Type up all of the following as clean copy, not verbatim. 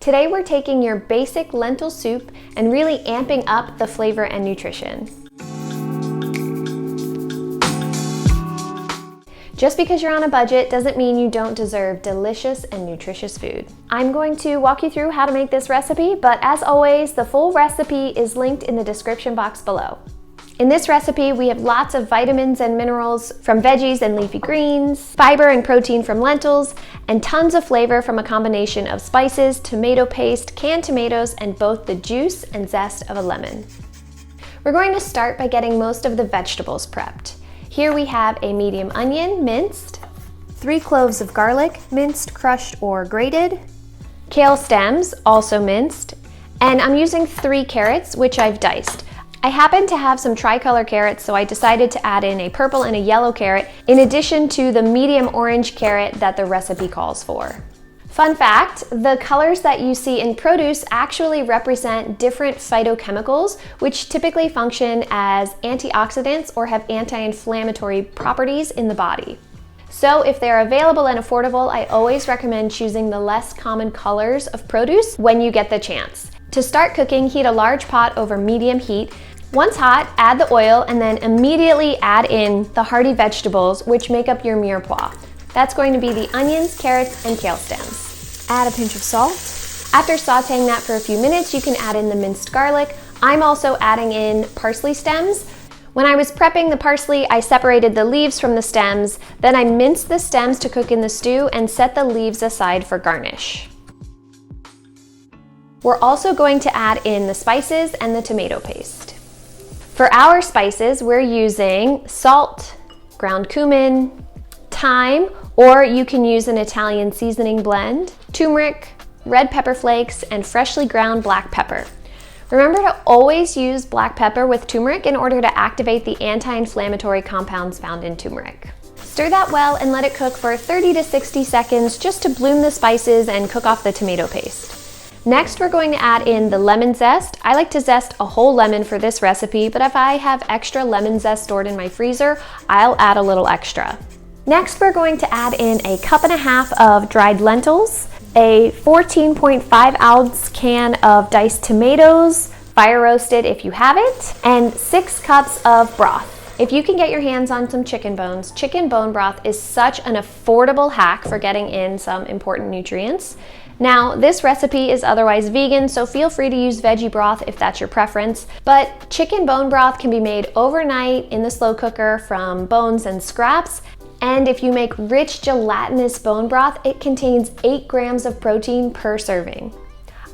Today we're taking your basic lentil soup and really amping up the flavor and nutrition. Just because you're on a budget doesn't mean you don't deserve delicious and nutritious food. I'm going to walk you through how to make this recipe, but as always, the full recipe is linked in the description box below. In this recipe, we have lots of vitamins and minerals from veggies and leafy greens, fiber and protein from lentils, and tons of flavor from a combination of spices, tomato paste, canned tomatoes, and both the juice and zest of a lemon. We're going to start by getting most of the vegetables prepped. Here we have a medium onion, minced, 3 cloves of garlic, minced, crushed, or grated, kale stems, also minced, and I'm using 3 carrots, which I've diced. I happen to have some tricolor carrots, so I decided to add in a purple and a yellow carrot, in addition to the medium orange carrot that the recipe calls for. Fun fact, the colors that you see in produce actually represent different phytochemicals, which typically function as antioxidants or have anti-inflammatory properties in the body. So if they're available and affordable, I always recommend choosing the less common colors of produce when you get the chance. To start cooking, heat a large pot over medium heat. Once hot, add the oil and then immediately add in the hearty vegetables, which make up your mirepoix. That's going to be the onions, carrots, and kale stems. Add a pinch of salt. After sauteing that for a few minutes, you can add in the minced garlic. I'm also adding in parsley stems. When I was prepping the parsley, I separated the leaves from the stems. Then I minced the stems to cook in the stew and set the leaves aside for garnish. We're also going to add in the spices and the tomato paste. For our spices, we're using salt, ground cumin, thyme, or you can use an Italian seasoning blend, turmeric, red pepper flakes, and freshly ground black pepper. Remember to always use black pepper with turmeric in order to activate the anti-inflammatory compounds found in turmeric. Stir that well and let it cook for 30 to 60 seconds just to bloom the spices and cook off the tomato paste. Next, we're going to add in the lemon zest. I like to zest a whole lemon for this recipe, but if I have extra lemon zest stored in my freezer, I'll add a little extra. Next, we're going to add in a 1.5 cups of dried lentils, a 14.5 ounce can of diced tomatoes, fire roasted if you have it, and 6 cups of broth. If you can get your hands on some chicken bones, chicken bone broth is such an affordable hack for getting in some important nutrients. Now, this recipe is otherwise vegan, so feel free to use veggie broth if that's your preference, but chicken bone broth can be made overnight in the slow cooker from bones and scraps. And if you make rich gelatinous bone broth, it contains 8 grams of protein per serving.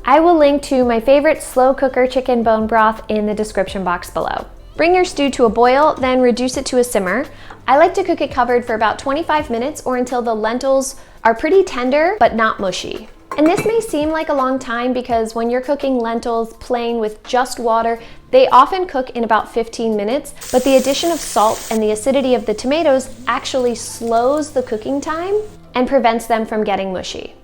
I will link to my favorite slow cooker chicken bone broth in the description box below. Bring your stew to a boil, then reduce it to a simmer. I like to cook it covered for about 25 minutes or until the lentils are pretty tender but not mushy. And this may seem like a long time because when you're cooking lentils plain with just water, they often cook in about 15 minutes, but the addition of salt and the acidity of the tomatoes actually slows the cooking time and prevents them from getting mushy.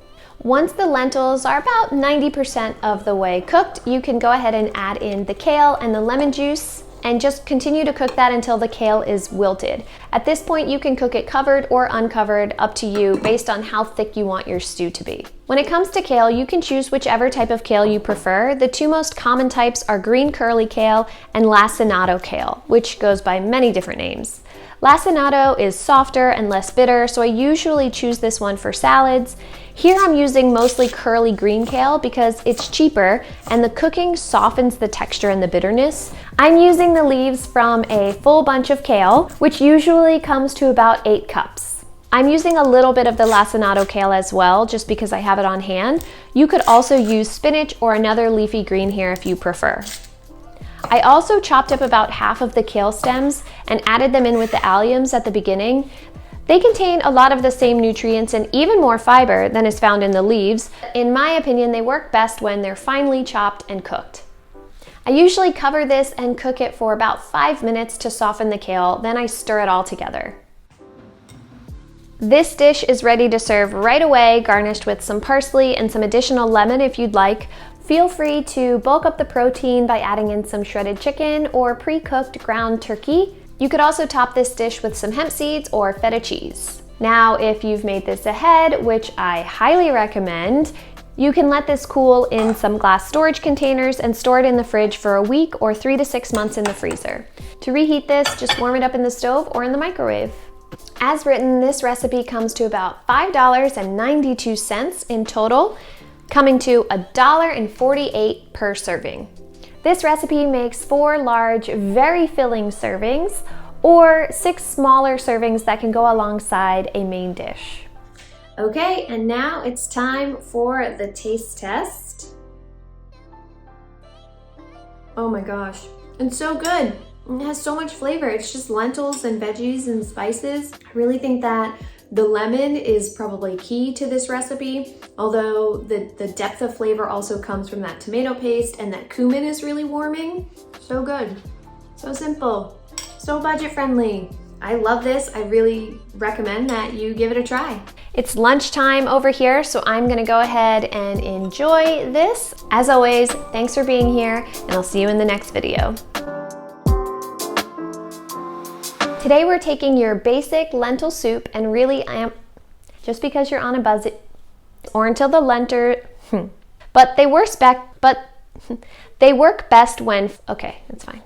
Once the lentils are about 90% of the way cooked, you can go ahead and add in the kale and the lemon juice and just continue to cook that until the kale is wilted. At this point, you can cook it covered or uncovered, up to you, based on how thick you want your stew to be. When it comes to kale, you can choose whichever type of kale you prefer. The 2 most common types are green curly kale and lacinato kale, which goes by many different names. Lacinato is softer and less bitter, so I usually choose this one for salads. Here I'm using mostly curly green kale because it's cheaper and the cooking softens the texture and the bitterness. I'm using the leaves from a full bunch of kale, which usually comes to about 8 cups. I'm using a little bit of the lacinato kale as well, just because I have it on hand. You could also use spinach or another leafy green here if you prefer. I also chopped up about half of the kale stems and added them in with the alliums at the beginning. They contain a lot of the same nutrients and even more fiber than is found in the leaves. In my opinion, they work best when they're finely chopped and cooked. I usually cover this and cook it for about 5 minutes to soften the kale, then I stir it all together. This dish is ready to serve right away, garnished with some parsley and some additional lemon if you'd like. Feel free to bulk up the protein by adding in some shredded chicken or pre-cooked ground turkey. You could also top this dish with some hemp seeds or feta cheese. Now, if you've made this ahead, which I highly recommend, You can let this cool in some glass storage containers and store it in the fridge for a week or 3 to 6 months in the freezer. To reheat this, just warm it up in the stove or in the microwave. As written, this recipe comes to about $5.92 in total, coming to $1.48 per serving. This recipe makes 4 large, very filling servings, or 6 smaller servings that can go alongside a main dish. Okay, and now it's time for the taste test. Oh my gosh, it's so good. It has so much flavor. It's just lentils and veggies and spices. I really think that the lemon is probably key to this recipe, although the depth of flavor also comes from that tomato paste, and that cumin is really warming. So good, so simple, so budget friendly. I love this. I really recommend that you give it a try. It's lunchtime over here, so I'm gonna go ahead and enjoy this. As always, thanks for being here, and I'll see you in the next video. Today we're taking your basic lentil soup and really just because you're on a budget, or until the but they work best when, okay, it's fine.